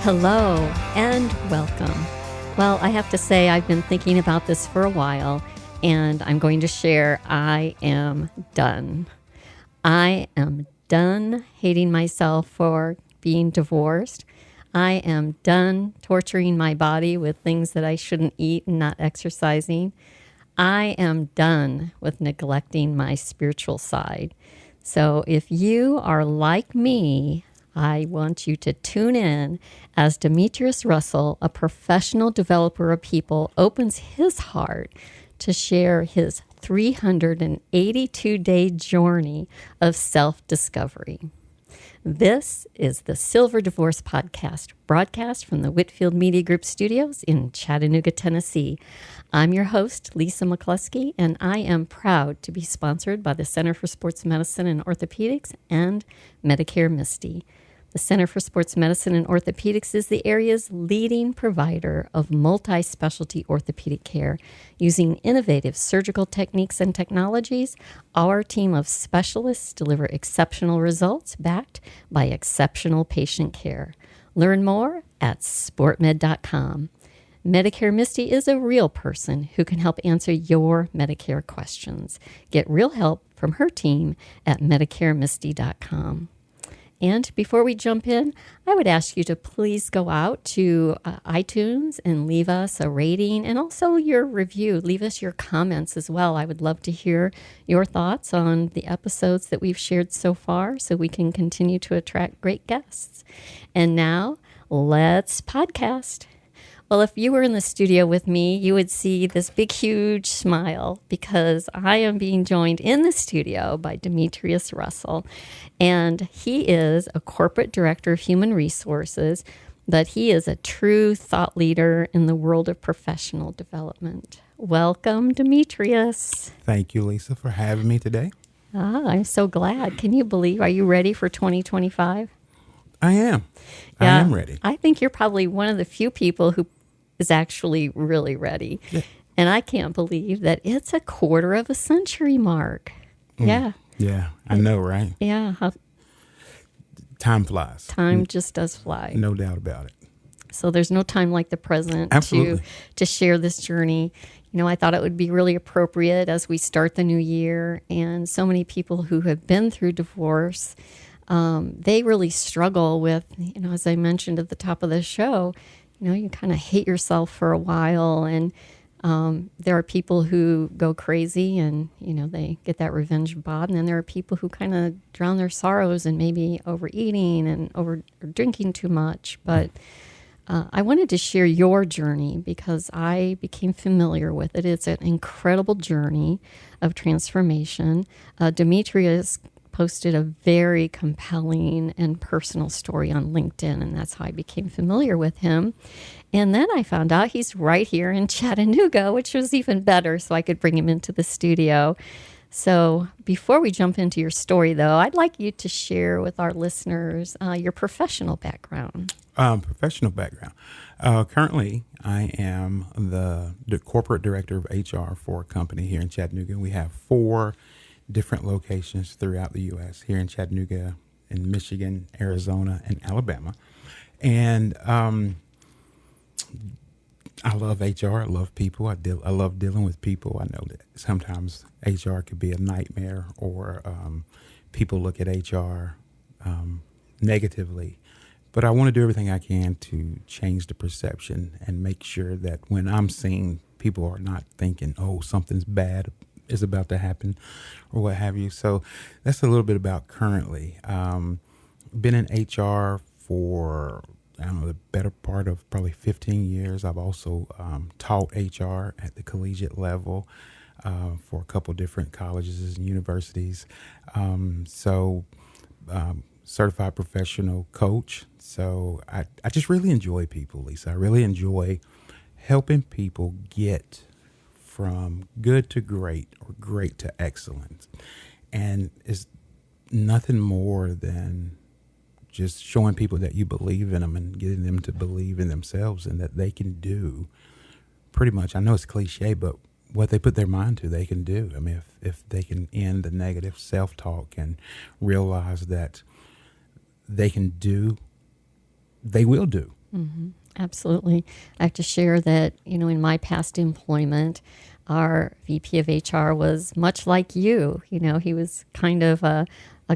Hello and welcome. Well, I have to say I've been thinking about this for a while, and I'm going to share I am done. I am done hating myself for being divorced. I am done torturing my body with things that I shouldn't eat and not exercising. I am done with neglecting my spiritual side. So if you are like me, I want you to tune in as Demetrius Russell, a professional developer of people, opens his heart to share his 382-day journey of self-discovery. This is the Silver Divorce Podcast, broadcast from the Whitfield Media Group studios in Chattanooga, Tennessee. I'm your host, Lisa McCluskey, and I am proud to be sponsored by the Center for Sports Medicine and Orthopedics and Medicare Misty. The Center for Sports Medicine and Orthopedics is the area's leading provider of multi-specialty orthopedic care. Using innovative surgical techniques and technologies, our team of specialists deliver exceptional results backed by exceptional patient care. Learn more at sportmed.com. Medicare Misty is a real person who can help answer your Medicare questions. Get real help from her team at medicaremisty.com. And before we jump in, I would ask you to please go out to iTunes and leave us a rating and also your review. Leave us your comments as well. I would love to hear your thoughts on the episodes that we've shared so far so we can continue to attract great guests. And now, let's podcast. Well, if you were in the studio with me, you would see this big, huge smile because I am being joined in the studio by Demetrius Russell. And he is a corporate director of human resources, but he is a true thought leader in the world of professional development. Welcome, Demetrius. Thank you, Lisa, for having me today. I'm so glad. Can you believe? Are you ready for 2025? I am. Yeah, I am ready. I think you're probably one of the few people who is actually really ready. Yeah. And I can't believe that it's a quarter of a century mark. Yeah. Yeah, I know, right? Yeah. Time flies. Time just does fly. No doubt about it. So there's no time like the present Absolutely. to share this journey. You know, I thought it would be really appropriate as we start the new year. And so many people who have been through divorce, they really struggle with, you know, as I mentioned at the top of the show, you know, you kind of hate yourself for a while, and there are people who go crazy and, you know, they get that revenge bod, and then there are people who kind of drown their sorrows and maybe overeating and over drinking too much. But I wanted to share your journey because I became familiar with it. It's an incredible journey of transformation. Demetrius posted a very compelling and personal story on LinkedIn, and that's how I became familiar with him. And then I found out he's right here in Chattanooga, which was even better, so I could bring him into the studio. So before we jump into your story, though, I'd like you to share with our listeners your professional background. Professional background. Currently, I am the corporate director of HR for a company here in Chattanooga. We have 4 different locations throughout the U.S., here in Chattanooga, in Michigan, Arizona, and Alabama. And I love HR. I love people. I love dealing with people. I know that sometimes HR could be a nightmare, or people look at HR negatively. But I want to do everything I can to change the perception and make sure that when I'm seeing, people are not thinking, oh, something's bad is about to happen or what have you. So that's a little bit about currently. Been in HR for, I don't know, the better part of probably 15 years. I've also taught HR at the collegiate level for a couple different colleges and universities. Certified professional coach. So I just really enjoy people, Lisa. I really enjoy helping people get from good to great or great to excellent. And it's nothing more than just showing people that you believe in them and getting them to believe in themselves and that they can do pretty much, I know it's cliche, but what they put their mind to, they can do. I mean, if they can end the negative self-talk and realize that they can do, they will do. Absolutely. I have to share that, in my past employment, our VP of HR was much like you. He was kind of a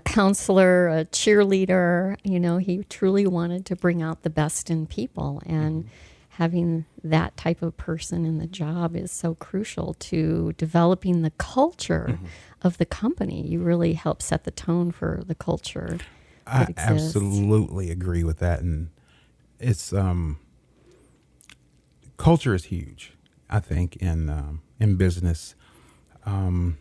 counselor, a cheerleader. He truly wanted to bring out the best in people. And having that type of person in the job is so crucial to developing the culture of the company. You really help set the tone for the culture I that exists. absolutely agree with that. And it's culture is huge, I think, in business, and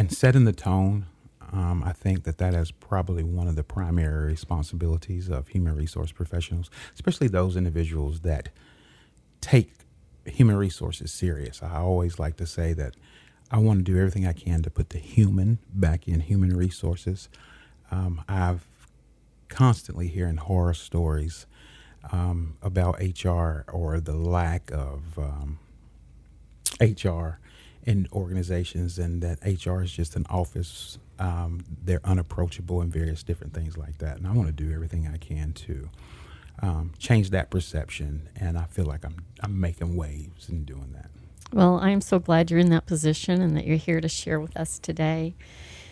setting the tone. I think that is probably one of the primary responsibilities of human resource professionals, especially those individuals that take human resources serious. I always like to say that I want to do everything I can to put the human back in human resources. I've constantly hearing horror stories about HR or the lack of HR in organizations, and that HR is just an office. They're unapproachable and various different things like that. And I want to do everything I can to change that perception. And I feel like I'm making waves in doing that. Well, I am so glad you're in that position and that you're here to share with us today.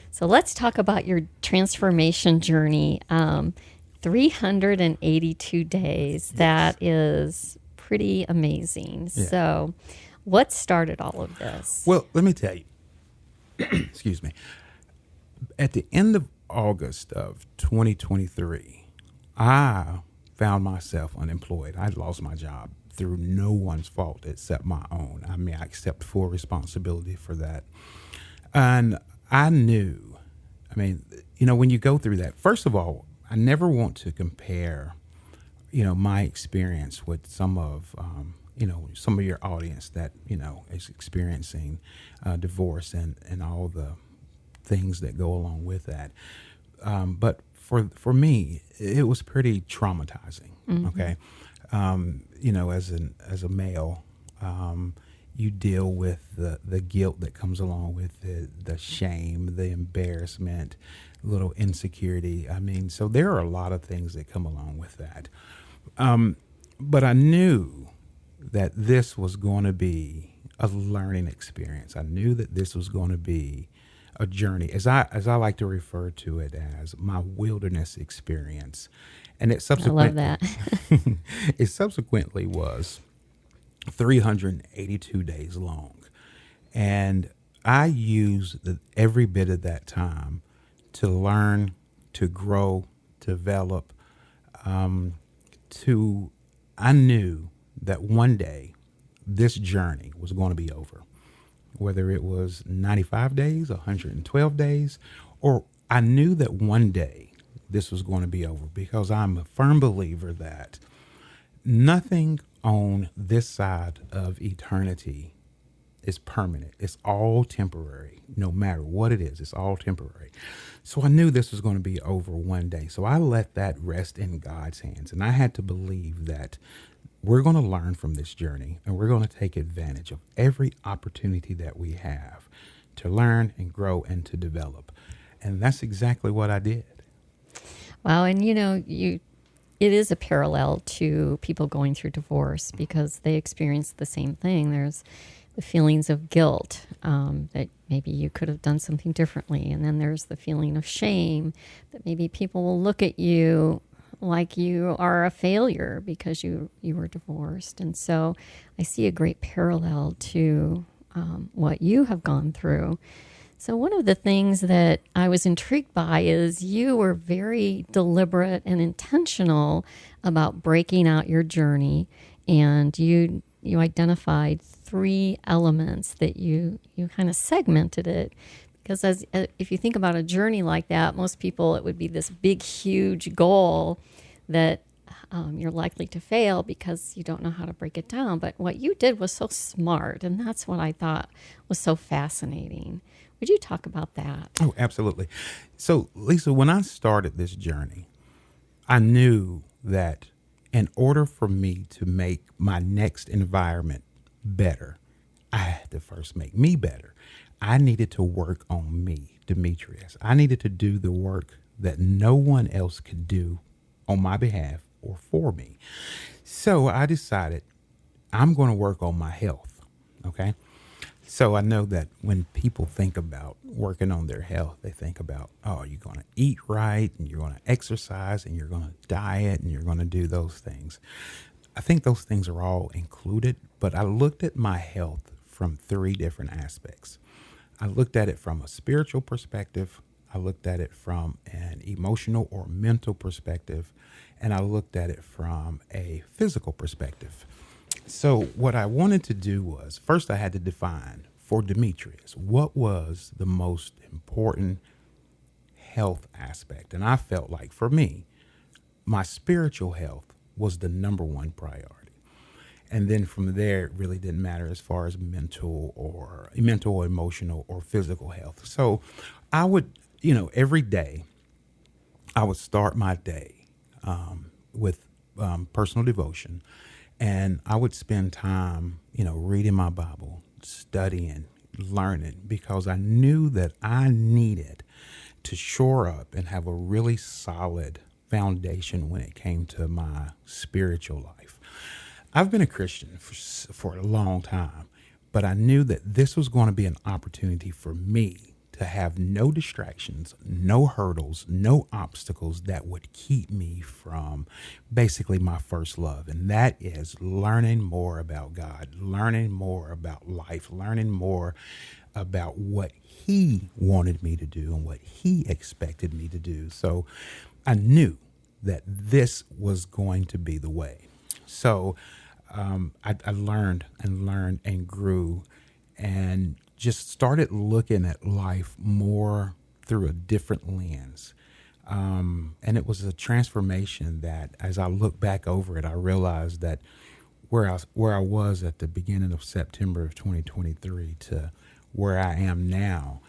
So let's talk about your transformation journey. 382 days. Yes. That is pretty amazing. Yeah. So what started all of this? Well, let me tell you, excuse me. At the end of August of 2023, I found myself unemployed. I lost my job through no one's fault except my own. I mean, I accept full responsibility for that. And I knew, when you go through that, first of all, I never want to compare, my experience with some of your audience that, is experiencing divorce and all the things that go along with that. But for me, it was pretty traumatizing. Mm-hmm. Okay. As a male, you deal with the guilt that comes along with it, the shame, the embarrassment, little insecurity. So there are a lot of things that come along with that. But I knew that this was going to be a learning experience. I knew that this was going to be a journey, as I like to refer to it as my wilderness experience. And it subsequently, I love that. It subsequently was 382 days long. And I used every bit of that time to learn, to grow, to develop. I knew that one day this journey was going to be over. Whether it was 95 days, 112 days, or I knew that one day this was going to be over, because I'm a firm believer that nothing on this side of eternity is permanent. It's all temporary. No matter what it is, it's all temporary. So I knew this was going to be over one day. So I let that rest in God's hands. And I had to believe that we're going to learn from this journey, and we're going to take advantage of every opportunity that we have to learn and grow and to develop. And that's exactly what I did. Wow. And it is a parallel to people going through divorce, because they experience the same thing. There's the feelings of guilt, that maybe you could have done something differently. And then there's the feeling of shame that maybe people will look at you like you are a failure because you were divorced. And so I see a great parallel to what you have gone through. So one of the things that I was intrigued by is you were very deliberate and intentional about breaking out your journey, and you identified 3 elements that you kind of segmented it. Because if you think about a journey like that, most people, it would be this big, huge goal that you're likely to fail because you don't know how to break it down. But what you did was so smart, and that's what I thought was so fascinating. Would you talk about that? Oh, absolutely. So, Lisa, when I started this journey, I knew that in order for me to make my next environment better, I had to first make me better. I needed to work on me, Demetrius. I needed to do the work that no one else could do on my behalf or for me. So I decided I'm going to work on my health. Okay. So I know that when people think about working on their health, they think about, oh, you're going to eat right and you're going to exercise and you're going to diet and you're going to do those things. I think those things are all included, but I looked at my health from three different aspects. I looked at it from a spiritual perspective. I looked at it from an emotional or mental perspective, and I looked at it from a physical perspective. So what I wanted to do was, first I had to define for Demetrius, what was the most important health aspect? And I felt like for me, my spiritual health was the number one priority. And then from there, it really didn't matter as far as mental, emotional, or physical health. So I would, every day I would start my day with personal devotion, and I would spend time, reading my Bible, studying, learning, because I knew that I needed to shore up and have a really solid foundation when it came to my spiritual life. I've been a Christian for a long time, but I knew that this was going to be an opportunity for me to have no distractions, no hurdles, no obstacles that would keep me from basically my first love. And that is learning more about God, learning more about life, learning more about what He wanted me to do and what He expected me to do. So I knew that this was going to be the way. So I learned and grew and just started looking at life more through a different lens. And it was a transformation that as I look back over it, I realized that where I was at the beginning of September of 2023 to where I am now,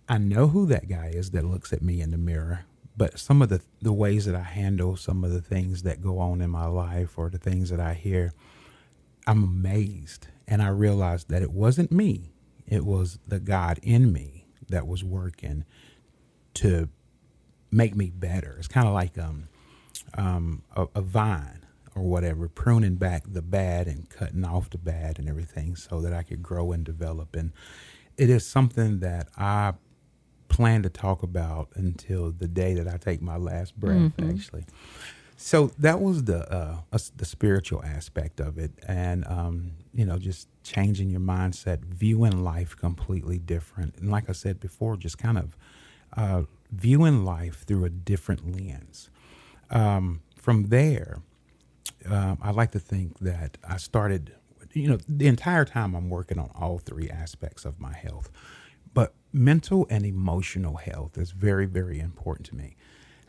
I know who that guy is that looks at me in the mirror. But some of the ways that I handle some of the things that go on in my life or the things that I hear, I'm amazed. And I realized that it wasn't me. It was the God in me that was working to make me better. It's kind of like a vine or whatever, pruning back the bad and cutting off the bad and everything so that I could grow and develop. And it is something that I plan to talk about until the day that I take my last breath, actually. So that was the spiritual aspect of it. And, just changing your mindset, viewing life completely different. And like I said before, just kind of viewing life through a different lens. From there, I like to think that I started, the entire time I'm working on all three aspects of my health. But mental and emotional health is very, very important to me.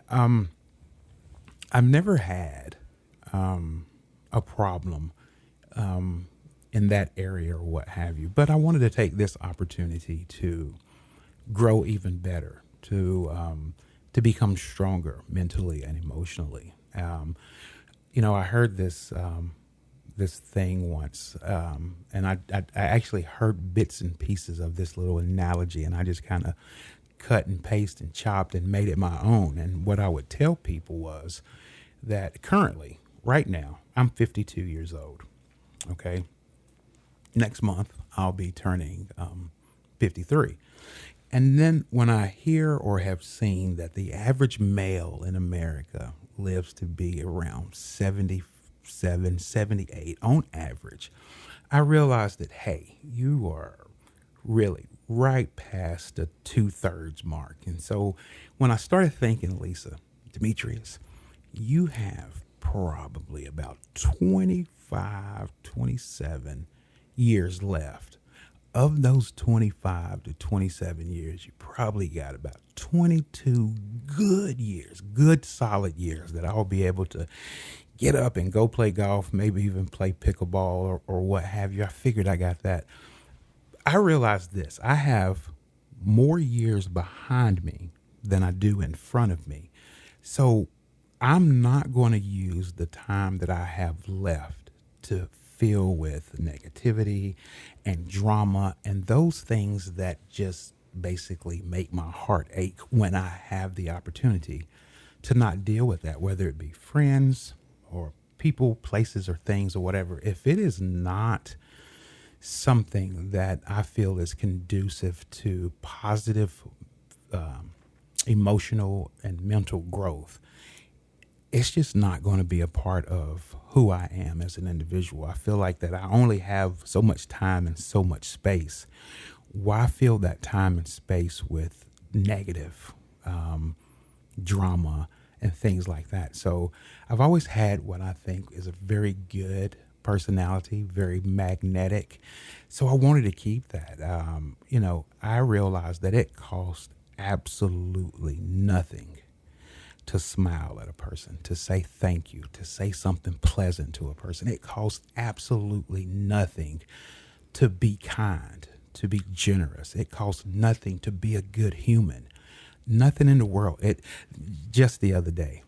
I've never had a problem in that area or what have you, but I wanted to take this opportunity to grow even better, to become stronger mentally and emotionally. I heard this thing once, and I actually heard bits and pieces of this little analogy, and I just kind of cut and pasted and chopped and made it my own. And what I would tell people was that currently, right now, I'm 52 years old. Okay. Next month, I'll be turning 53. And then when I hear or have seen that the average male in America lives to be around 77, 78 on average, I realized that, hey, you are really right past the 2/3 mark. And so when I started thinking, Lisa, Demetrius, you have probably about 25, 27 years left. Of those 25 to 27 years, you probably got about 22 good years, good solid years that I'll be able to get up and go play golf, maybe even play pickleball or what have you. I figured I got that. I realized this. I have more years behind me than I do in front of me. So I'm not going to use the time that I have left to fill with negativity and drama and those things that just basically make my heart ache when I have the opportunity to not deal with that, whether it be friends or people, places, or things or whatever. If it is not something that I feel is conducive to positive emotional and mental growth, it's just not going to be a part of who I am as an individual. I feel like that I only have so much time and so much space. Why fill that time and space with negative drama and things like that? So I've always had what I think is a very good personality, very magnetic. So I wanted to keep that. I realized that it cost absolutely nothing to smile at a person, to say thank you, to say something pleasant to a person. It costs absolutely nothing to be kind, to be generous. It costs nothing to be a good human. Nothing in the world. Just the other day,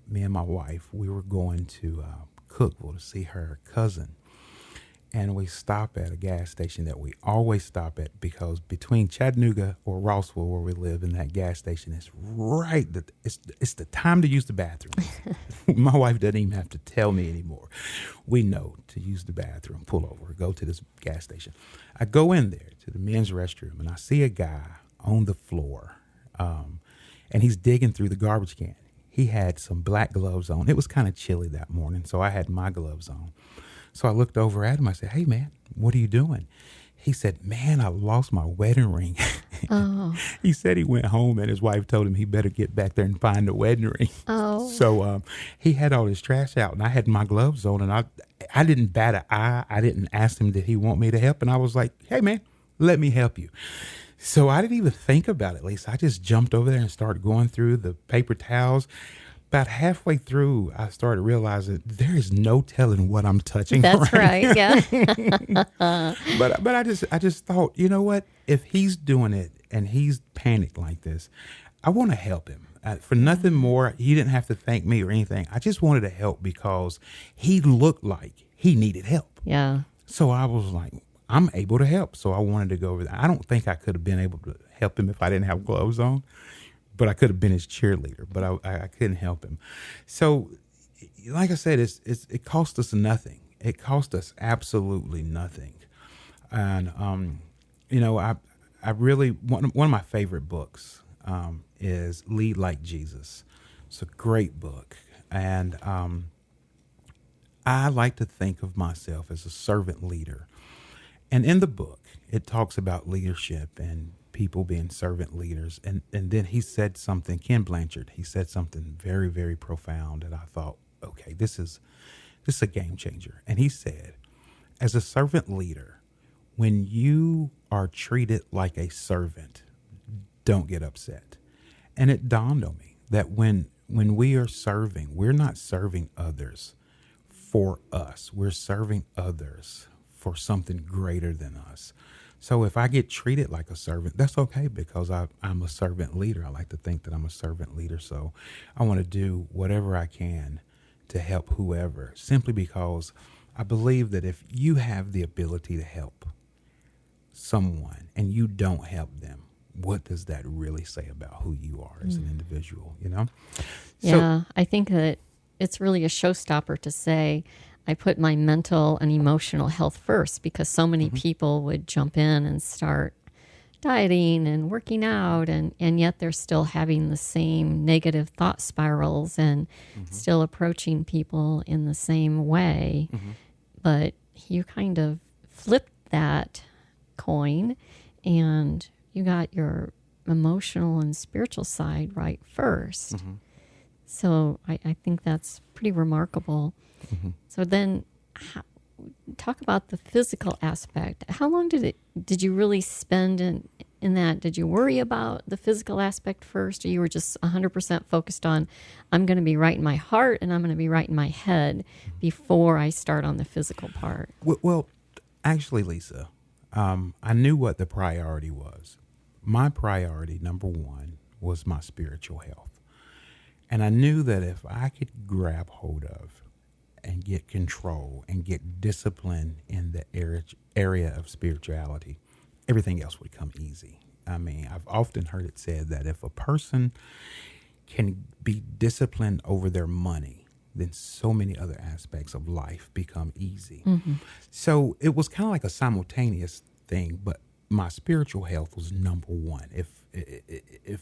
me and my wife, we were going to Cookville to see her cousin. And we stop at a gas station that we always stop at, because between Chattanooga or Rossville, where we live, and that gas station is right. It's the time to use the bathroom. My wife doesn't even have to tell me anymore. We know to use the bathroom, pull over, go to this gas station. I go in there to the men's restroom, and I see a guy on the floor, and he's digging through the garbage can. He had some black gloves on. It was kind of chilly that morning, so I had my gloves on. So I looked over at him. I said, "Hey, man, what are you doing?" He said, "Man, I lost my wedding ring." Oh. He said he went home and his wife told him he better get back there and find the wedding ring. Oh. So he had all his trash out, and I had my gloves on, and I didn't bat an eye. I didn't ask him, did he want me to help? And I was like, "Hey, man, let me help you." So I didn't even think about it, Lisa. I just jumped over there and started going through the paper towels. About halfway through, I started realizing there is no telling what I'm touching. That's right. Yeah. But I just thought, you know what? If he's doing it and he's panicked like this, I want to help him. For nothing more, he didn't have to thank me or anything. I just wanted to help because he looked like he needed help. Yeah. So I was like, I'm able to help. So I wanted to go over there. I don't think I could have been able to help him if I didn't have gloves on. But I could have been his cheerleader, but I couldn't help him. So, like I said, it cost us nothing. It cost us absolutely nothing. And I really one of my favorite books is Lead Like Jesus. It's a great book, and I like to think of myself as a servant leader. And in the book, it talks about leadership and people being servant leaders. And then he said something, Ken Blanchard, he said something very, very profound. And I thought, okay, this is a game changer. And he said, as a servant leader, when you are treated like a servant, don't get upset. And it dawned on me that when we are serving, we're not serving others for us. We're serving others for something greater than us. So if I get treated like a servant, that's okay, because I'm a servant leader. I like to think that I'm a servant leader. So I want to do whatever I can to help whoever, simply because I believe that if you have the ability to help someone and you don't help them, what does that really say about who you are as an individual, you know? Yeah, I think that it's really a showstopper to say, I put my mental and emotional health first, because so many people would jump in and start dieting and working out, and yet they're still having the same negative thought spirals and still approaching people in the same way. But you kind of flipped that coin and you got your emotional and spiritual side right first. So I think that's pretty remarkable. So then talk about the physical aspect. How long did you really spend in that? Did you worry about the physical aspect first, or you were just 100% focused on, I'm going to be right in my heart and I'm going to be right in my head before I start on the physical part? Well, actually, Lisa, I knew what the priority was. My priority, number one, was my spiritual health. And I knew that if I could grab hold of and get control and get discipline in the area of spirituality, everything else would come easy. I mean, I've often heard it said that if a person can be disciplined over their money, then so many other aspects of life become easy. So it was kind of like a simultaneous thing, but my spiritual health was number one. If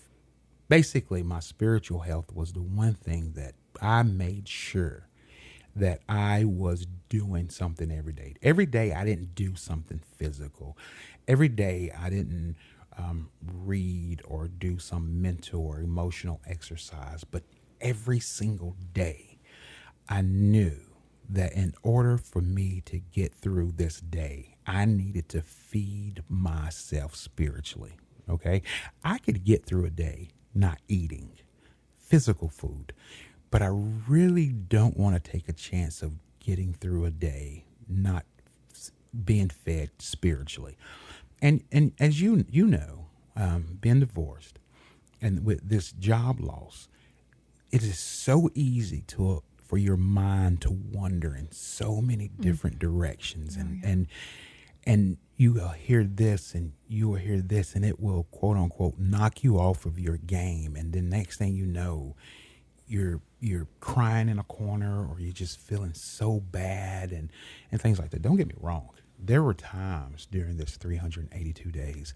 basically my spiritual health was the one thing that I made sure that I was doing something every day. Every day I didn't do something physical. Every day I didn't read or do some mental or emotional exercise, but every single day I knew that in order for me to get through this day, I needed to feed myself spiritually. Okay. I could get through a day not eating physical food, but I really don't want to take a chance of getting through a day not being fed spiritually. And as you know, being divorced and with this job loss, it is so easy for your mind to wander in so many different directions, and you will hear this and you will hear this, and it will quote unquote knock you off of your game, and then next thing you know, you're crying in a corner, or you're just feeling so bad and things like that. Don't get me wrong. There were times during this 382 days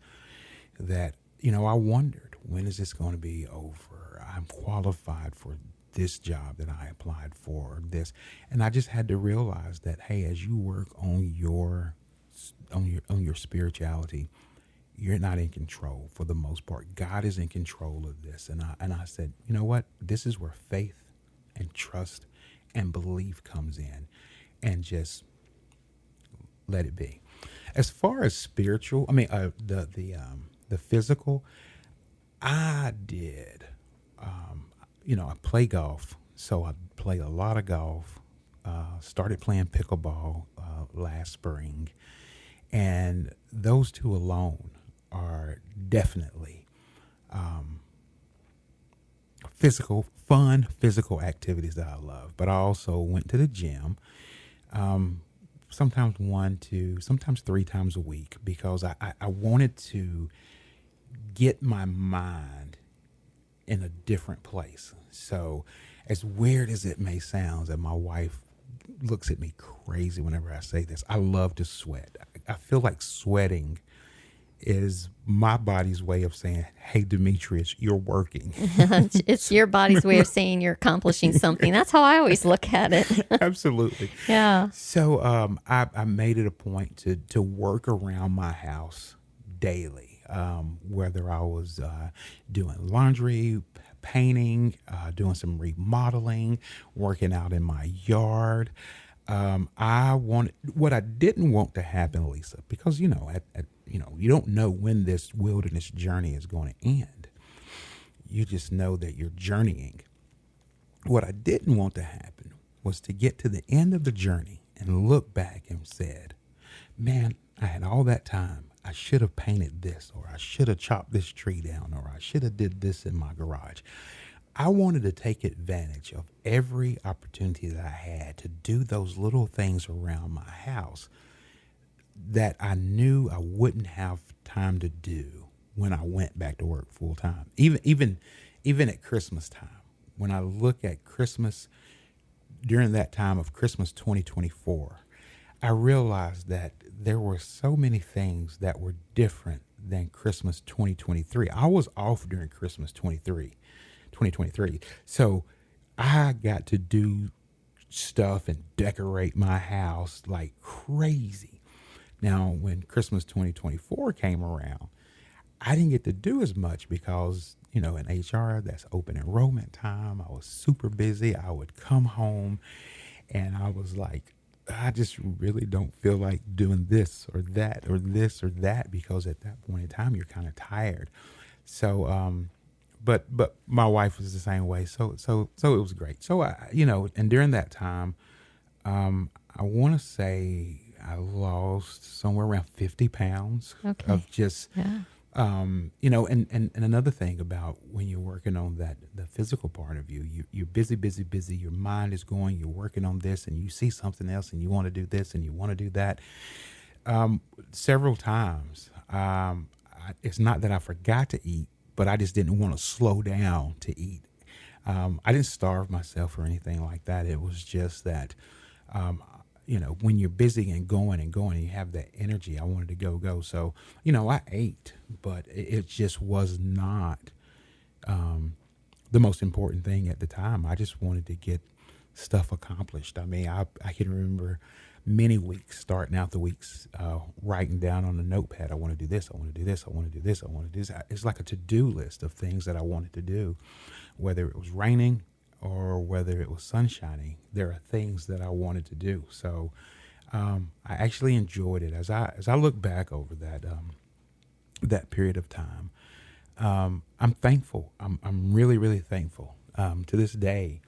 that, I wondered, when is this going to be over? I'm qualified for this job that I applied for, this. And I just had to realize that, hey, as you work on your spirituality, you're not in control for the most part. God is in control of this. And I said, you know what? This is where faith and trust and belief comes in, and just let it be. As far as spiritual, the physical, I did, I play golf. So I played a lot of golf, started playing pickleball last spring. And those two alone are definitely physical activities that I love. But I also went to the gym, sometimes 1, 2, sometimes 3 times a week, because I wanted to get my mind in a different place. So as weird as it may sound, and my wife looks at me crazy whenever I say this, I love to sweat. I feel like sweating is my body's way of saying, hey, Demetrius, you're working. It's your body's way of saying you're accomplishing something. That's how I always look at it. Absolutely. Yeah. So I made it a point to work around my house daily, whether I was doing laundry, painting, doing some remodeling, working out in my yard. What I didn't want to happen, Lisa, because, you don't know when this wilderness journey is going to end. You just know that you're journeying. What I didn't want to happen was to get to the end of the journey and look back and said, man, I had all that time. I should have painted this, or I should have chopped this tree down, or I should have did this in my garage. I wanted to take advantage of every opportunity that I had to do those little things around my house that I knew I wouldn't have time to do when I went back to work full time. Even at Christmas time, when I look at Christmas, during that time of Christmas 2024, I realized that there were so many things that were different than Christmas 2023. I was off during Christmas 2023. So I got to do stuff and decorate my house like crazy. Now, when Christmas 2024 came around, I didn't get to do as much because, in HR, that's open enrollment time. I was super busy. I would come home and I was like, I just really don't feel like doing this or that or this or that, because at that point in time, you're kind of tired. So, but my wife was the same way. So it was great. So and during that time, I want to say I lost somewhere around 50 pounds of just, and another thing about when you're working on the physical part of you're busy. Your mind is going, you're working on this, and you see something else and you want to do this and you want to do that. Several times, it's not that I forgot to eat, but I just didn't want to slow down to eat. I didn't starve myself or anything like that. It was just that, when you're busy and going, you have that energy. I wanted to go. So, I ate, but it just was not the most important thing at the time. I just wanted to get stuff accomplished. I mean, I can remember many weeks, starting out the weeks, writing down on a notepad, I want to do this, I want to do this, I want to do this, I want to do this. It's like a to-do list of things that I wanted to do, whether it was raining or whether it was sunshining. There are things that I wanted to do. So I actually enjoyed it. As I look back over that period of time, I'm thankful. I'm really, really thankful. To this day,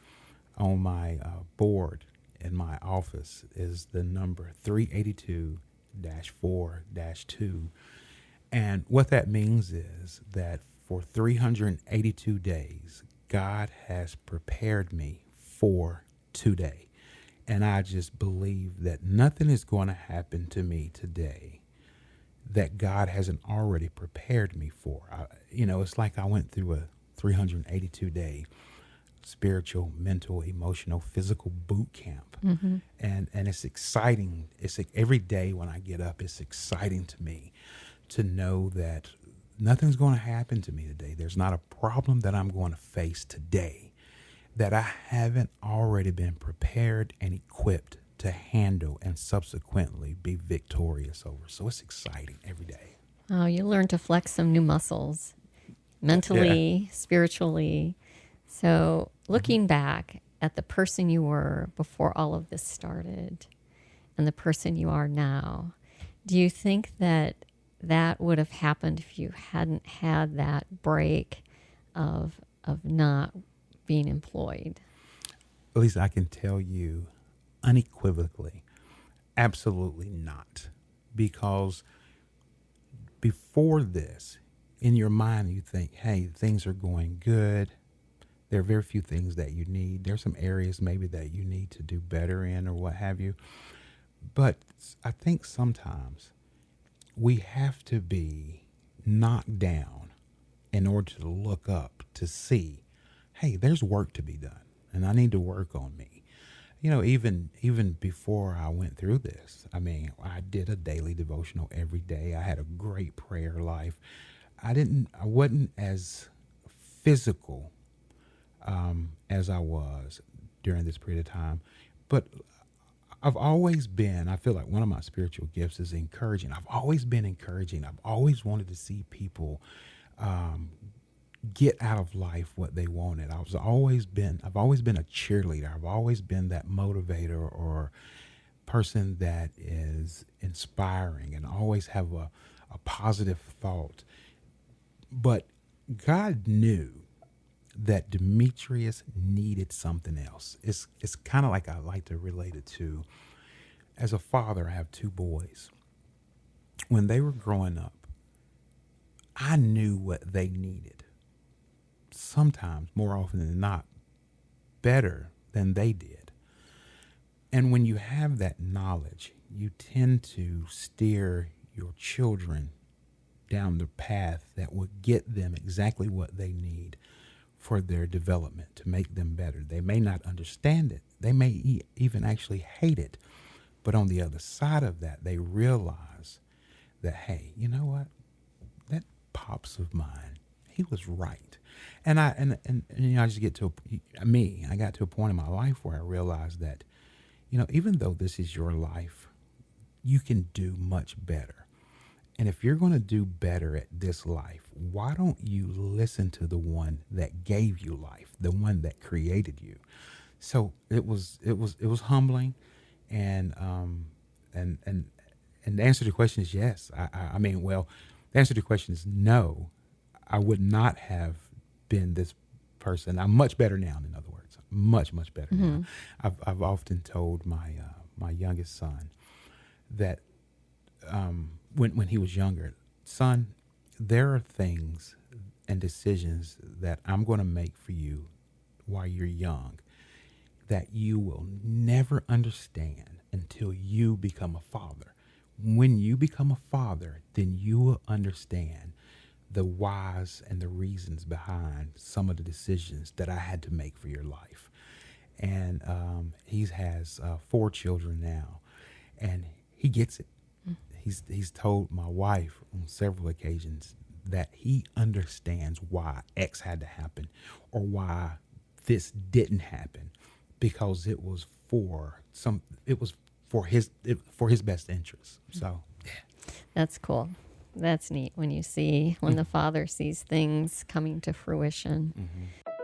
on my board in my office is the number 382-4-2. And what that means is that for 382 days, God has prepared me for today. And I just believe that nothing is going to happen to me today that God hasn't already prepared me for. It's like I went through a 382-day spiritual, mental, emotional, physical boot camp. Mm-hmm. And it's exciting. It's like every day when I get up, it's exciting to me to know that nothing's going to happen to me today. There's not a problem that I'm going to face today that I haven't already been prepared and equipped to handle and subsequently be victorious over. So it's exciting every day. Oh, you learn to flex some new muscles mentally, spiritually. So looking back at the person you were before all of this started and the person you are now, do you think that would have happened if you hadn't had that break of not being employed? At least I can tell you unequivocally, absolutely not. Because before this, in your mind, you think, hey, things are going good. There are very few things that you need. There's some areas maybe that you need to do better in or what have you. But I think sometimes we have to be knocked down in order to look up to see, hey, there's work to be done and I need to work on me. Even before I went through this, I mean, I did a daily devotional every day. I had a great prayer life. I wasn't as physical as I was during this period of time. But I feel like one of my spiritual gifts is encouraging. I've always been encouraging. I've always wanted to see people get out of life what they wanted. I've always been a cheerleader. I've always been that motivator or person that is inspiring and always have a positive thought. But God knew that Demetrius needed something else. It's kind of like I like to relate it to, as a father, I have two boys. When they were growing up, I knew what they needed. Sometimes, more often than not, better than they did. And when you have that knowledge, you tend to steer your children down the path that will get them exactly what they need for their development, to make them better. They may not understand it. They may even actually hate it. But on the other side of that, they realize that, hey, you know what? That pops of mine, he was right. And I just I got to a point in my life where I realized that, even though this is your life, you can do much better. And if you're going to do better at this life, why don't you listen to the one that gave you life, the one that created you? So it was humbling, and the answer to the question is yes. The answer to the question is no. I would not have been this person. I'm much better now. In other words, much better now. I've often told my youngest son that when he was younger, son, there are things and decisions that I'm going to make for you while you're young that you will never understand until you become a father. When you become a father, then you will understand the whys and the reasons behind some of the decisions that I had to make for your life. And he has 4 children now, and he gets it. He's told my wife on several occasions that he understands why X had to happen or why this didn't happen, because it was for his best interest. So yeah. That's cool. That's neat when the father sees things coming to fruition.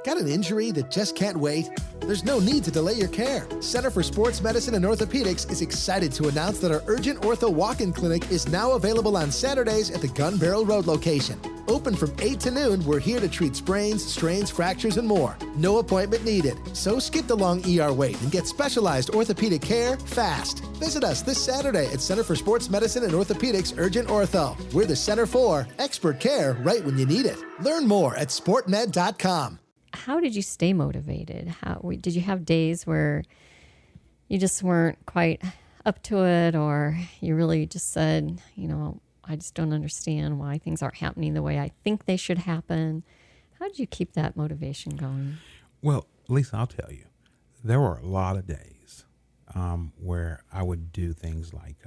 Got an injury that just can't wait? There's no need to delay your care. Center for Sports Medicine and Orthopedics is excited to announce that our Urgent Ortho Walk-In Clinic is now available on Saturdays at the Gun Barrel Road location. Open from 8 to noon, we're here to treat sprains, strains, fractures, and more. No appointment needed. So skip the long ER wait and get specialized orthopedic care fast. Visit us this Saturday at Center for Sports Medicine and Orthopedics Urgent Ortho. We're the center for expert care right when you need it. Learn more at sportmed.com. How did you stay motivated? Did you have days where you just weren't quite up to it, or you really just said, I just don't understand why things aren't happening the way I think they should happen? How did you keep that motivation going? Well, Lisa, I'll tell you, there were a lot of days where I would do things like,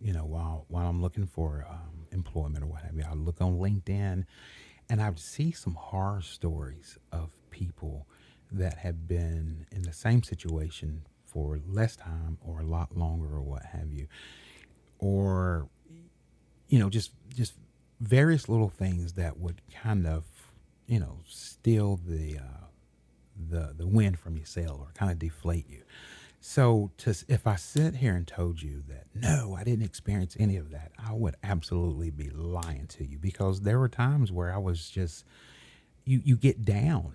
while I'm looking for employment or what have you, I'd look on LinkedIn and I would see some horror stories of people that have been in the same situation for less time or a lot longer or what have you. Or, just various little things that would kind of, steal the wind from your sail or kind of deflate you. So if I sit here and told you that, no, I didn't experience any of that, I would absolutely be lying to you, because there were times where I was just, you get down,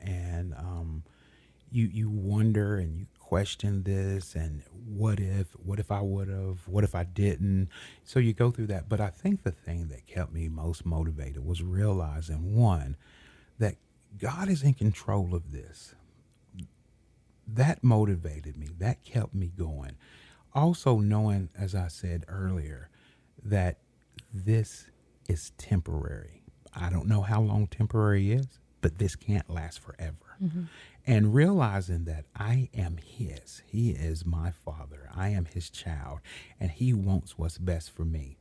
and you wonder and you question this, and what if I would have, what if I didn't? So you go through that. But I think the thing that kept me most motivated was realizing, one, that God is in control of this. That motivated me. That kept me going. Also knowing, as I said earlier, that this is temporary. I don't know how long temporary is, but this can't last forever. Mm-hmm. And realizing that I am his. He is my father. I am his child, and he wants what's best for me.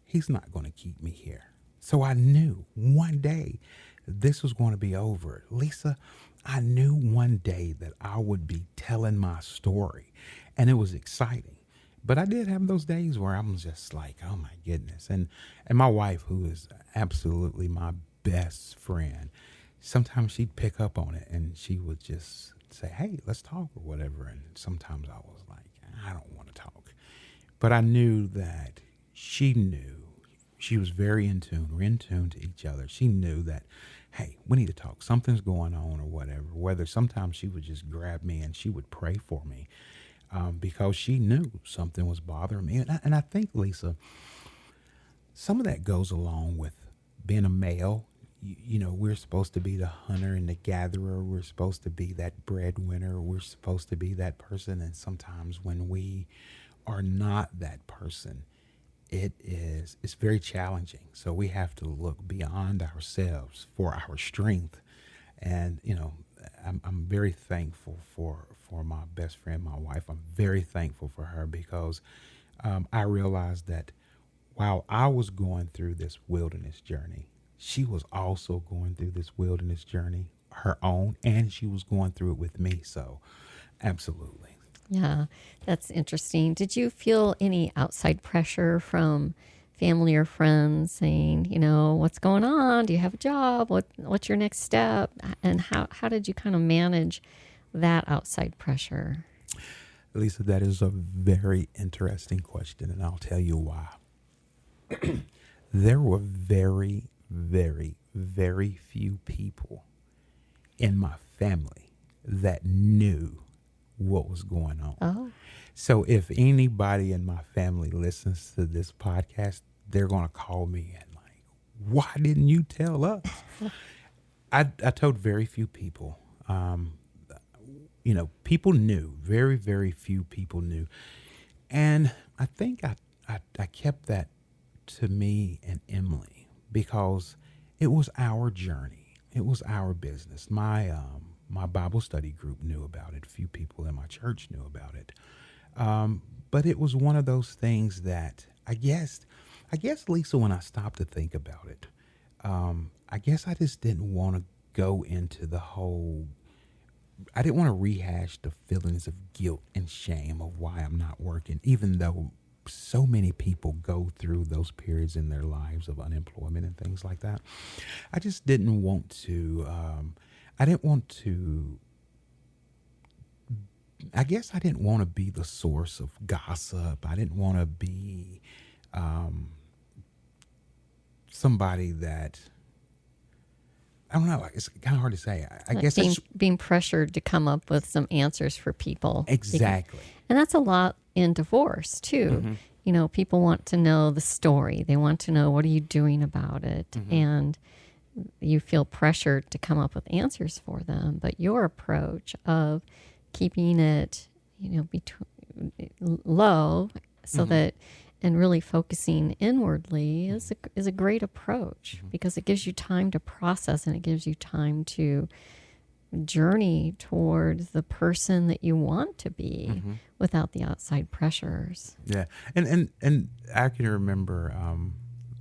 He's not going to keep me here. So I knew one day this was going to be over. Lisa, I knew one day that I would be telling my story, and it was exciting. But I did have those days where I'm just like, oh my goodness. And my wife, who is absolutely my best friend, sometimes she'd pick up on it and she would just say, hey, let's talk or whatever. And sometimes I was like, I don't want to talk. But I knew that she knew. She was very in tune. We're in tune to each other. She knew that, hey, we need to talk. Something's going on or whatever. Whether sometimes she would just grab me and she would pray for me because she knew something was bothering me. And I think, Lisa, some of that goes along with being a male. We're supposed to be the hunter and the gatherer. We're supposed to be that breadwinner. We're supposed to be that person. And sometimes when we are not that person, it's very challenging. So we have to look beyond ourselves for our strength. And, I'm very thankful for my best friend, my wife. I'm very thankful for her because I realized that while I was going through this wilderness journey, she was also going through this wilderness journey, her own, and she was going through it with me. So absolutely. Yeah, that's interesting. Did you feel any outside pressure from family or friends saying, what's going on? Do you have a job? What's your next step? And how did you kind of manage that outside pressure? Lisa, that is a very interesting question, and I'll tell you why. There were very, very, very few people in my family that knew what was going on. Oh. So if anybody in my family listens to this podcast, they're going to call me and like, why didn't you tell us? I told very few people. People knew. Very, very few people knew. And I think I kept that to me and Emily because it was our journey. It was our business. My Bible study group knew about it. A few people in my church knew about it. But it was one of those things that I guess, Lisa, when I stopped to think about it, I guess I just didn't want to go into the whole. I didn't want to rehash the feelings of guilt and shame of why I'm not working, even though so many people go through those periods in their lives of unemployment and things like that. I just didn't want to. I didn't want to. I guess I didn't want to be the source of gossip. I didn't want to be somebody that. I don't know. It's kind of hard to say. I guess being pressured to come up with some answers for people. Exactly. And that's a lot in divorce too. Mm-hmm. You know, people want to know the story. They want to know, what are you doing about it? Mm-hmm. And you feel pressured to come up with answers for them. But your approach of keeping it, low so Mm-hmm. that, and really focusing inwardly is a great approach, because it gives you time to process, and it gives you time to journey towards the person that you want to be without the outside pressures. Yeah. And I can remember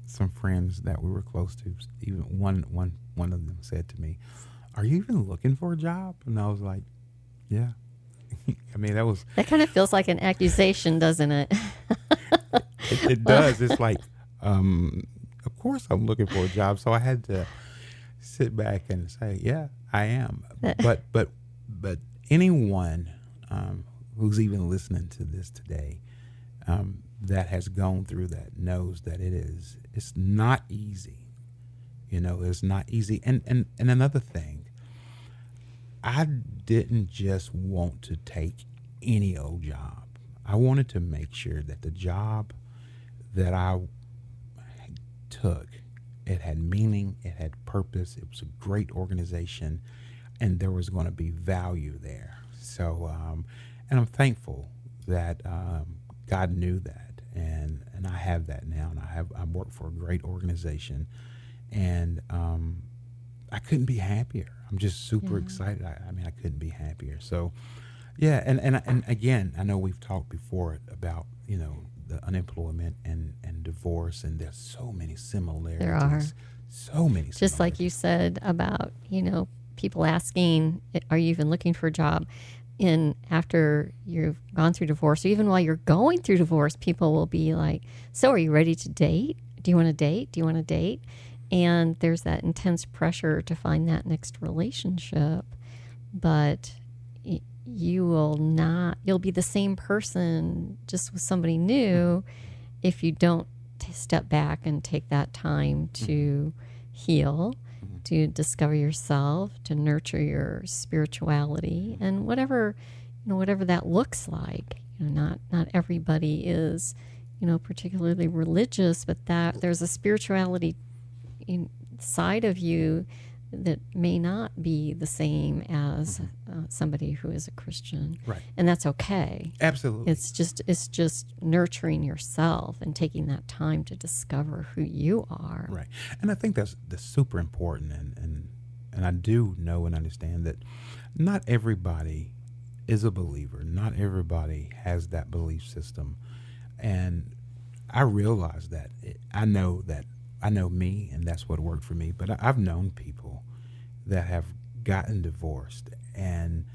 some friends that we were close to. Even one of them said to me, "Are you even looking for a job?" And I was like, "Yeah." I mean, that kind of feels like an accusation, doesn't it? It does. It's like, of course I'm looking for a job. So I had to sit back and say, yeah, I am. But anyone who's even listening to this today that has gone through that knows that it's not easy. It's not easy. And another thing, I didn't just want to take any old job. I wanted to make sure that the job that I took, it had meaning, it had purpose, it was a great organization, and there was going to be value there. So, and I'm thankful that God knew that, and I have that now, and I work for a great organization, and I couldn't be happier. I'm just super excited. I mean, I couldn't be happier. So, yeah, and again, I know we've talked before about, the unemployment and divorce, and there's so many similarities. There are. So many similarities. Just like you said about, people asking, are you even looking for a job? After you've gone through divorce, or even while you're going through divorce, people will be like, so are you ready to date? Do you want to date? Do you want to date? And there's that intense pressure to find that next relationship. But you'll be the same person just with somebody new if you don't step back and take that time to heal, to discover yourself, to nurture your spirituality, and whatever that looks like. Not everybody is, particularly religious, but that there's a spirituality inside of you that may not be the same as somebody who is a Christian, right? And that's okay. Absolutely, it's just nurturing yourself and taking that time to discover who you are, right? And I think that's super important, and I do know and understand that not everybody is a believer. Not everybody has that belief system, and I realize that. I know me, and that's what worked for me. But I've known people that have gotten divorced, and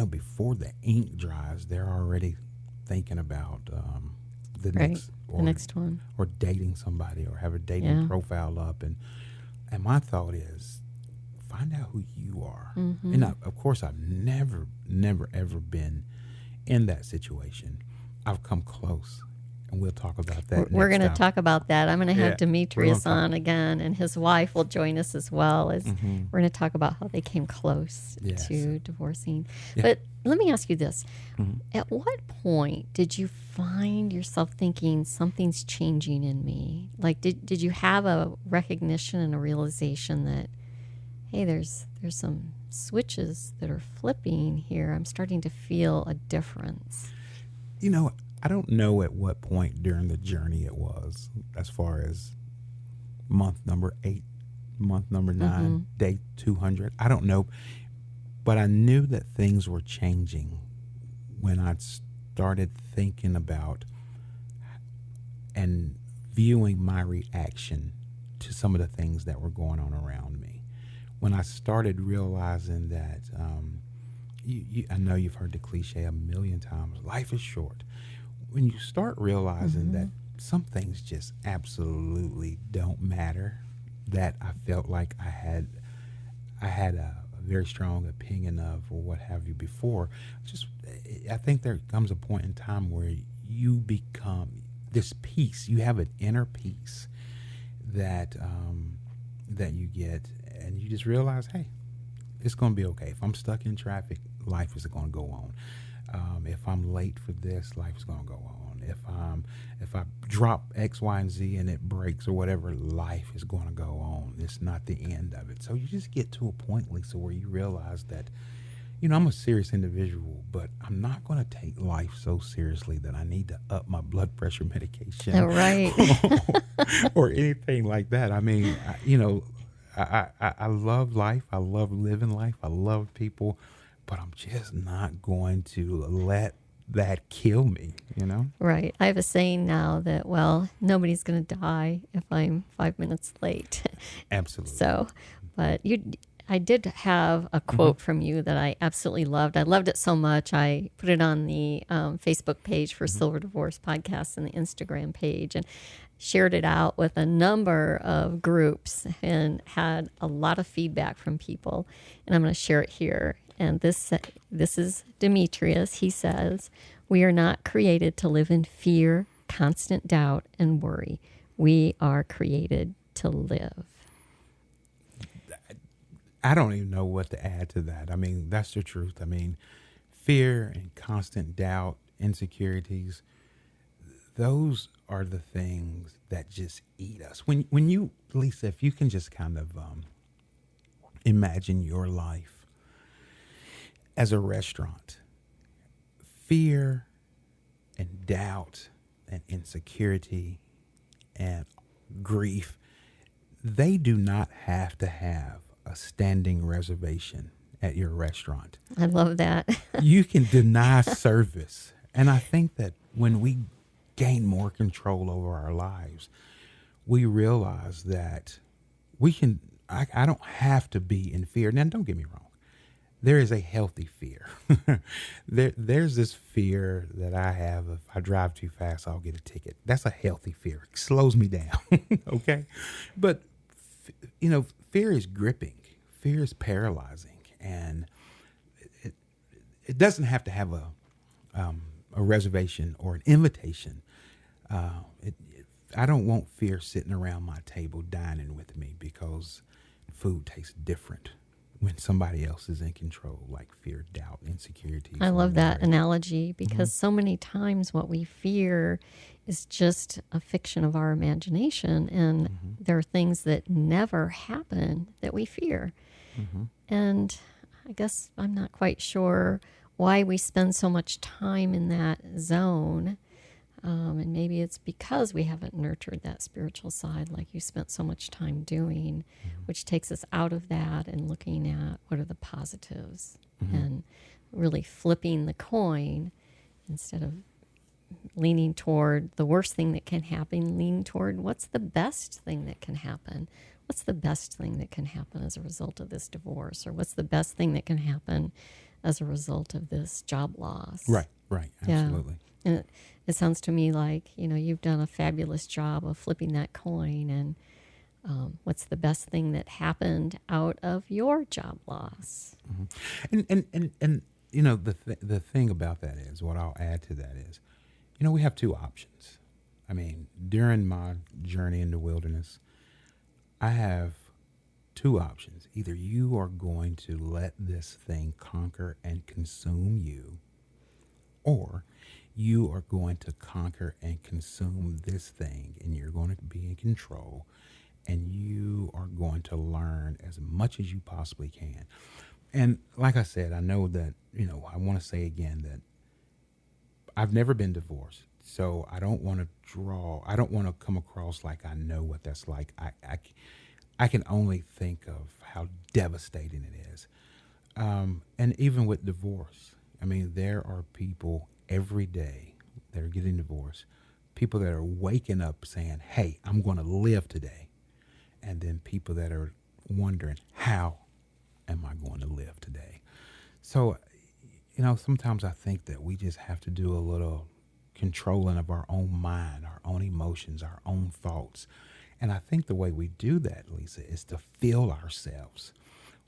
before the ink dries, they're already thinking about the next one, or dating somebody, or have a dating profile up. And my thought is, find out who you are. Mm-hmm. And of course, I've never, ever been in that situation. I've come close. And we'll talk about that. We're going to talk about that. I'm going to have Demetrius on again, and his wife will join us as well. As we're going to talk about how they came close to divorcing. Yeah. But let me ask you this. At what point did you find yourself thinking, something's changing in me? Like, did you have a recognition and a realization that, hey, there's some switches that are flipping here. I'm starting to feel a difference. I don't know at what point during the journey it was, as far as month number 8, month number 9, day 200. I don't know. But I knew that things were changing when I started thinking about and viewing my reaction to some of the things that were going on around me. When I started realizing that, I know you've heard the cliche a million times, life is short. When you start realizing that some things just absolutely don't matter, that I felt like I had a very strong opinion of, or what have you, before, I think there comes a point in time where you become this peace. You have an inner peace that you get, and you just realize, hey, it's going to be okay. If I'm stuck in traffic, life is going to go on. If I'm late for this, life is going to go on. If I drop X, Y, and Z and it breaks or whatever, life is going to go on. It's not the end of it. So you just get to a point, Lisa, where you realize that, I'm a serious individual, but I'm not going to take life so seriously that I need to up my blood pressure medication. Oh, right. or anything like that. I mean, I love life. I love living life. I love people, but I'm just not going to let that kill me, Right. I have a saying now that, nobody's going to die if I'm 5 minutes late. Absolutely. So, but I did have a quote from you that I absolutely loved. I loved it so much. I put it on the Facebook page for Silver Divorce Podcast and the Instagram page, and shared it out with a number of groups and had a lot of feedback from people. And I'm going to share it here. And this is Demetrius. He says, "We are not created to live in fear, constant doubt, and worry. We are created to live." I don't even know what to add to that. I mean, that's the truth. I mean, fear and constant doubt, insecurities, those are the things that just eat us. When you, Lisa, if you can just kind of imagine your life as a restaurant, fear and doubt and insecurity and grief, they do not have to have a standing reservation at your restaurant. I love that. You can deny service. And I think that when we gain more control over our lives, we realize that I don't have to be in fear. Now, don't get me wrong. There is a healthy fear. There's this fear that I have. If I drive too fast, I'll get a ticket. That's a healthy fear. It slows me down. Okay. But, fear is gripping. Fear is paralyzing. And it doesn't have to have a reservation or an invitation. I don't want fear sitting around my table dining with me because food tastes different when somebody else is in control, like fear, doubt, insecurity. I love that analogy because so many times what we fear is just a fiction of our imagination, and there are things that never happen that we fear. And I guess I'm not quite sure why we spend so much time in that zone. And maybe it's because we haven't nurtured that spiritual side like you spent so much time doing, which takes us out of that and looking at what are the positives and really flipping the coin instead of leaning toward the worst thing that can happen, lean toward what's the best thing that can happen. What's the best thing that can happen as a result of this divorce? Or what's the best thing that can happen as a result of this job loss? Right, absolutely. Yeah. And it sounds to me like, you've done a fabulous job of flipping that coin. And what's the best thing that happened out of your job loss? And the thing about that is, what I'll add to that is, we have two options. I mean, during my journey in the wilderness, I have two options. Either you are going to let this thing conquer and consume you, or you are going to conquer and consume this thing, and you're going to be in control, and you are going to learn as much as you possibly can. And like I said, I know that, I want to say again that I've never been divorced. So I don't want to I don't want to come across like I know what that's like. I can only think of how devastating it is. And even with divorce, I mean, there are people every day that are getting divorced, people that are waking up saying, hey, I'm going to live today. And then people that are wondering, how am I going to live today? So, sometimes I think that we just have to do a little controlling of our own mind, our own emotions, our own thoughts. And I think the way we do that, Lisa, is to fill ourselves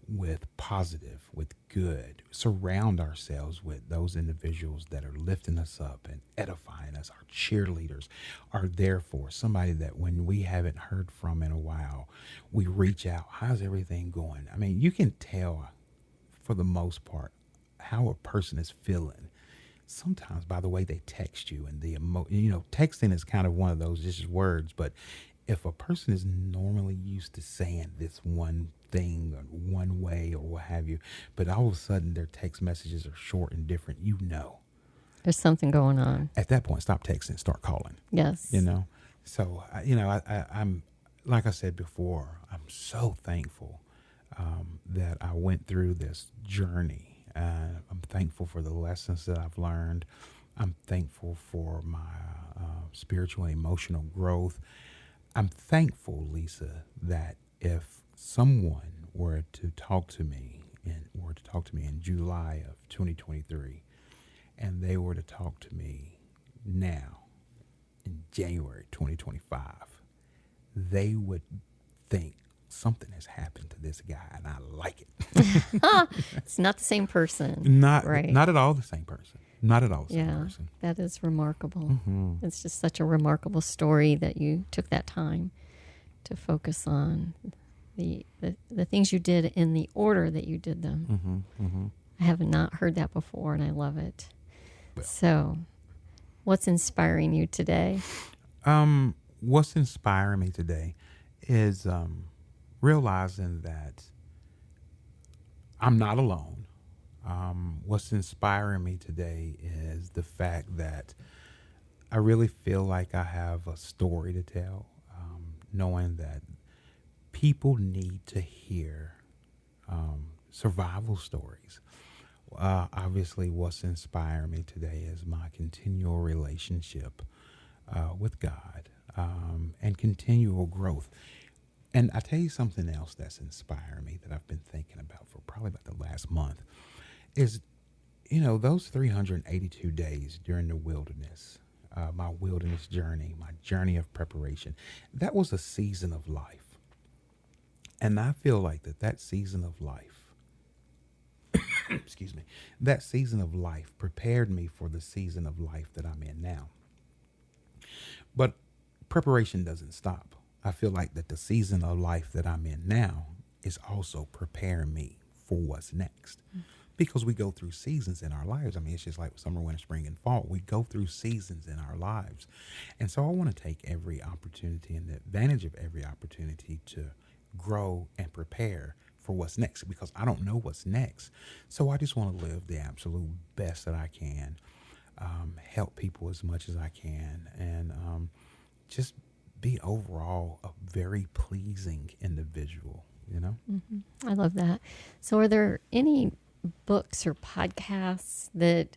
with positive, with good, surround ourselves with those individuals that are lifting us up and edifying us. Our cheerleaders are there for us. Somebody that when we haven't heard from in a while, we reach out. How's everything going? I mean, you can tell for the most part how a person is feeling sometimes by the way they text you, and texting is kind of one of those just words, but if a person is normally used to saying this one thing or one way or what have you, but all of a sudden their text messages are short and different, There's something going on. at that point, stop texting, start calling. Yes. So I'm like I said before, I'm so thankful that I went through this journey. I'm thankful for the lessons that I've learned. I'm thankful for my spiritual and emotional growth. I'm thankful, Lisa, that if someone were to talk to me in July of 2023, and they were to talk to me now in January 2025, they would think something has happened to this guy, and I like it. It's not the same person. Not right. Not at all the same person. Not at all the same person. That is remarkable. Mm-hmm. It's just such a remarkable story that you took that time to focus on the things you did in the order that you did them. Mm-hmm. Mm-hmm. I have not heard that before, and I love it. Well. So, what's inspiring you today? What's inspiring me today is realizing that I'm not alone. What's inspiring me today is the fact that I really feel like I have a story to tell, knowing that people need to hear survival stories. Obviously, what's inspiring me today is my continual relationship with God and continual growth. And I tell you something else that's inspiring me that I've been thinking about for probably about the last month is, those 382 days during the wilderness, my wilderness journey, my journey of preparation, that was a season of life. And I feel like that season of life, excuse me, that season of life prepared me for the season of life that I'm in now. But preparation doesn't stop. I feel like that the season of life that I'm in now is also preparing me for what's next. Mm-hmm. Because we go through seasons in our lives. I mean, it's just like summer, winter, spring, and fall. We go through seasons in our lives. And so I want to take every opportunity and the advantage of every opportunity to grow and prepare for what's next, because I don't know what's next. So I just want to live the absolute best that I can, help people as much as I can, and just be overall a very pleasing individual, Mm-hmm. I love that. So are there any books or podcasts that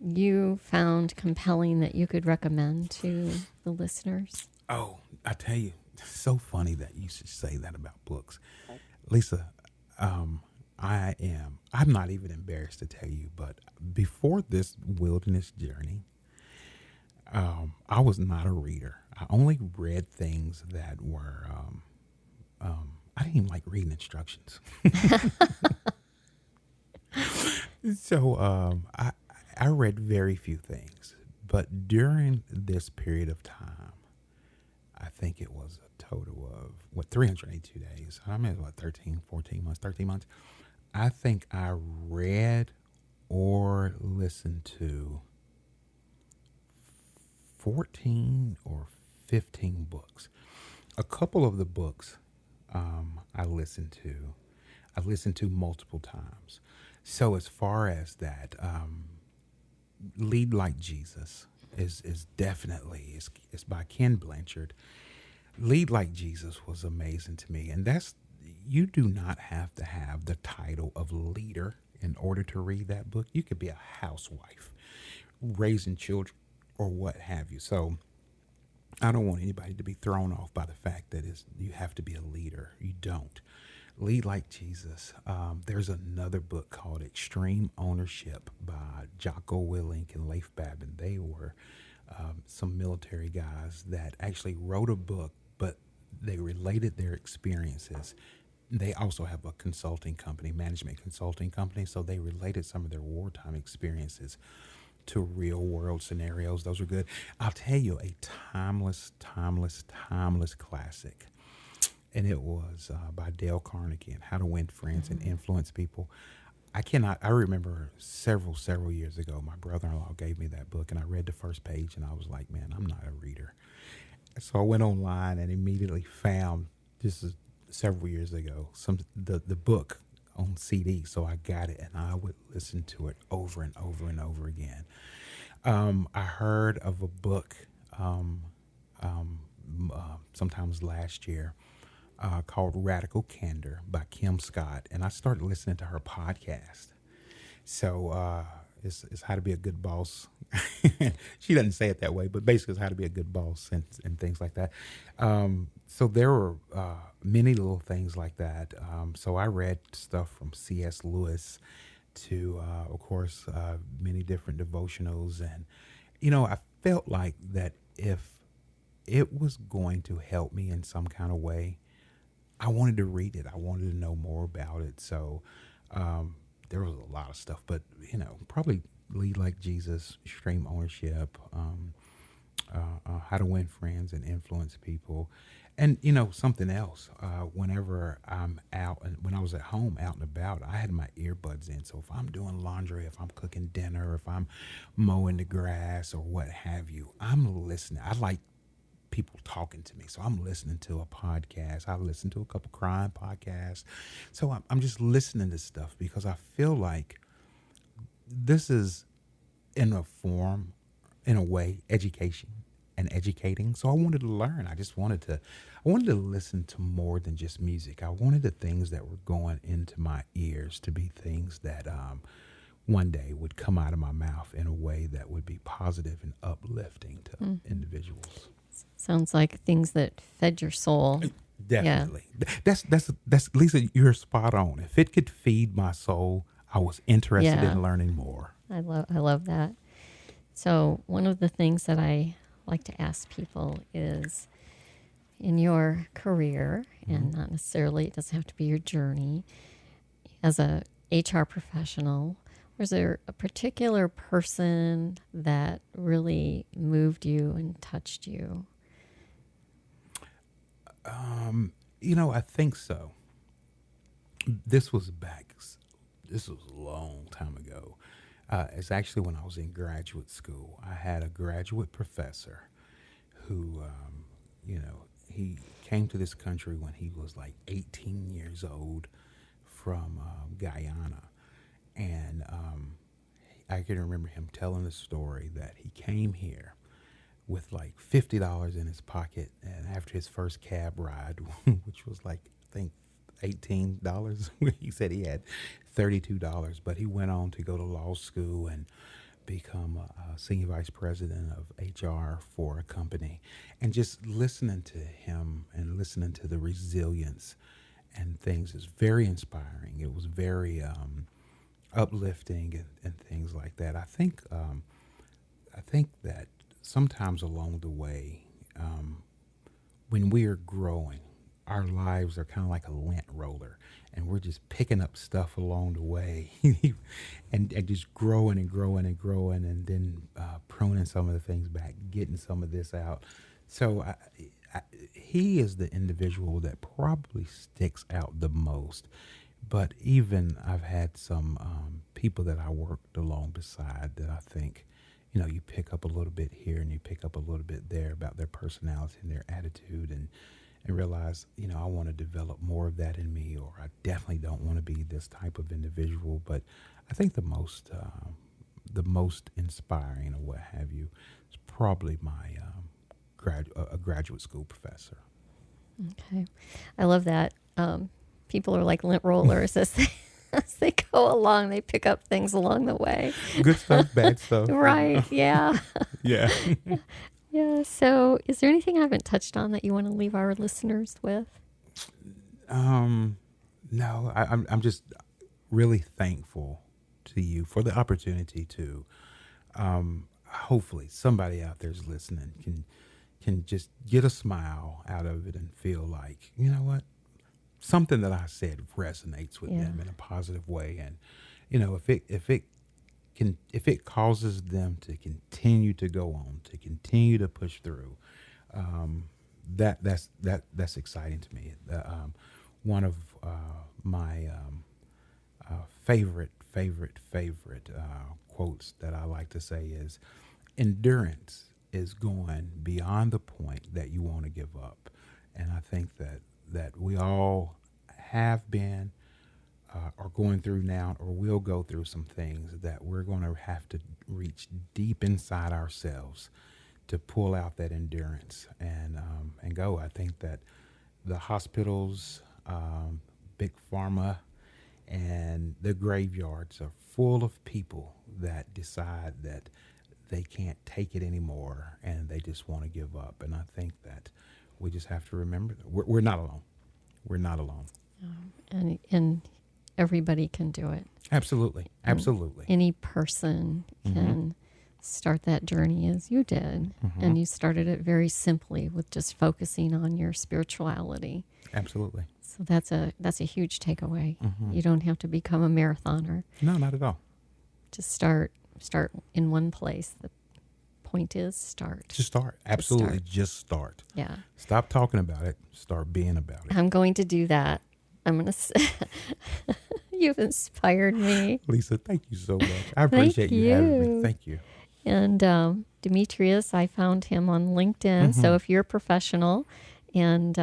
you found compelling that you could recommend to the listeners? Oh, I tell you, it's so funny that you should say that about books. Lisa, I'm not even embarrassed to tell you, but before this wilderness journey, I was not a reader. I only read things that were, I didn't even like reading instructions. So I read very few things. But during this period of time, I think it was a total of, 382 days. I mean, 13 months. I think I read or listened to 14 or 15 books. A couple of the books I listened to multiple times. So as far as that, Lead Like Jesus, is definitely it's by Ken Blanchard. Lead Like Jesus was amazing to me, and that's you do not have to have the title of leader in order to read that book. You could be a housewife, raising children, or what have you. So I don't want anybody to be thrown off by the fact that you have to be a leader. You don't. Lead Like Jesus. There's another book called Extreme Ownership by Jocko Willink and Leif Babin. They were some military guys that actually wrote a book, but they related their experiences. They also have a consulting company, management consulting company, so they related some of their wartime experiences to real world scenarios. Those are good. I'll tell you a timeless classic. And it was by Dale Carnegie and How to Win Friends and Influence People. I remember several years ago, my brother-in-law gave me that book and I read the first page and I was like, man, I'm not a reader. So I went online and immediately found, this is several years ago, the book on CD. So I got it and I would listen to it over and over again. I heard of a book sometimes last year called Radical Candor by Kim Scott, and I started listening to her podcast. So it's how to be a good boss. She doesn't say it that way, but basically it's how to be a good boss and things like that. So there were many little things like that. So I read stuff from C.S. Lewis to, of course, many different devotionals. And, I felt like that if it was going to help me in some kind of way, I wanted to read it. I wanted to know more about it. So there was a lot of stuff, but, probably Lead Like Jesus, Extreme Ownership, How to Win Friends and Influence People. And, something else, whenever I'm out and when I was at home out and about, I had my earbuds in. So if I'm doing laundry, if I'm cooking dinner, if I'm mowing the grass or what have you, I'm listening. I like people talking to me. So I'm listening to a podcast. I listen to a couple crime podcasts. So I'm just listening to stuff because I feel like this is in a way, education and educating. So I wanted to learn. I wanted to listen to more than just music. I wanted the things that were going into my ears to be things that one day would come out of my mouth in a way that would be positive and uplifting to individuals. Sounds like things that fed your soul. Definitely. Yeah. That's Lisa, you're spot on. If it could feed my soul, I was interested in learning more. I love that. So one of the things that I like to ask people is, in your career, and not necessarily, it doesn't have to be your journey, as a HR professional, was there a particular person that really moved you and touched you? I think so. This was a long time ago. It's actually when I was in graduate school. I had a graduate professor who, he came to this country when he was like 18 years old from Guyana. And I can remember him telling the story that he came here with like $50 in his pocket, and after his first cab ride, which was like, I think, $18, he said he had $32, but he went on to go to law school and become a senior vice president of HR for a company. And just listening to him and listening to the resilience and things is very inspiring. It was very uplifting and things like that. I think that sometimes along the way, when we are growing, our lives are kind of like a lint roller, and we're just picking up stuff along the way and just growing and growing and growing, and then pruning some of the things back, getting some of this out. So he is the individual that probably sticks out the most. But even I've had some people that I worked along beside that I think, you pick up a little bit here and you pick up a little bit there about their personality and their attitude, and realize, I want to develop more of that in me, or I definitely don't want to be this type of individual. But I think the the most inspiring or what have you is probably my a graduate school professor. Okay. I love that. People are like lint rollers as they go along. They pick up things along the way. Good stuff, bad stuff. Right. Yeah. Yeah. Yeah. So is there anything I haven't touched on that you want to leave our listeners with? No, I'm just really thankful to you for the opportunity to, hopefully somebody out there's listening can just get a smile out of it and feel like, you know what, something that I said resonates with them in a positive way. And, you know, if it causes them to continue to go on, to continue to push through, that's exciting to me. One of my favorite quotes that I like to say is, endurance is going beyond the point that you want to give up. And I think that we all have been, are going through now, or will go through some things that we're going to have to reach deep inside ourselves to pull out that endurance and go. I think that the hospitals, big pharma, and the graveyards are full of people that decide that they can't take it anymore and they just want to give up. And I think that we just have to remember that we're not alone. We're not alone. And everybody can do it. Absolutely. Absolutely. Any person can start that journey as you did. And you started it very simply with just focusing on your spirituality. Absolutely. So that's a huge takeaway. You don't have to become a marathoner. No, not at all. Just start in one place. The point is start. Just start. Absolutely. Just start. Yeah. Stop talking about it. Start being about it. I'm going to do that. I'm going to you've inspired me. Lisa, thank you so much. I appreciate you having me. Thank you. And Demetrius, I found him on LinkedIn. So if you're a professional, and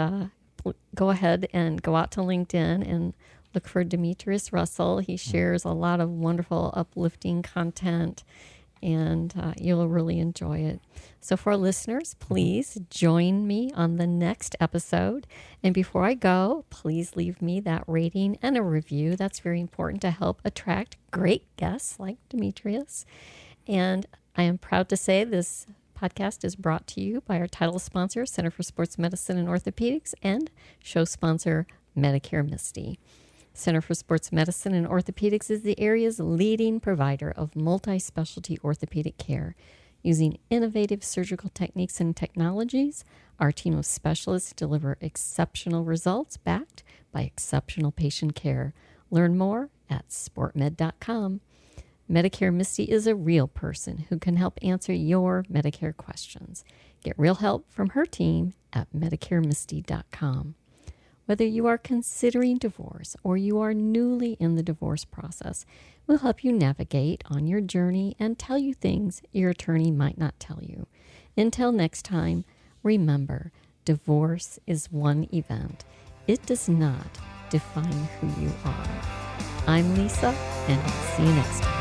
go ahead and go out to LinkedIn and look for Demetrius Russell. He shares a lot of wonderful, uplifting content, and you'll really enjoy it. So for our listeners, please join me on the next episode. And before I go, please leave me that rating and a review. That's very important to help attract great guests like Demetrius. And I am proud to say this podcast is brought to you by our title sponsor, Center for Sports Medicine and Orthopedics, and show sponsor, Medicare Misty. Center for Sports Medicine and Orthopedics is the area's leading provider of multi-specialty orthopedic care. Using innovative surgical techniques and technologies, our team of specialists deliver exceptional results backed by exceptional patient care. Learn more at sportmed.com. Medicare Misty is a real person who can help answer your Medicare questions. Get real help from her team at medicaremisty.com. Whether you are considering divorce or you are newly in the divorce process, we'll help you navigate on your journey and tell you things your attorney might not tell you. Until next time, remember, divorce is one event. It does not define who you are. I'm Lisa, and I'll see you next time.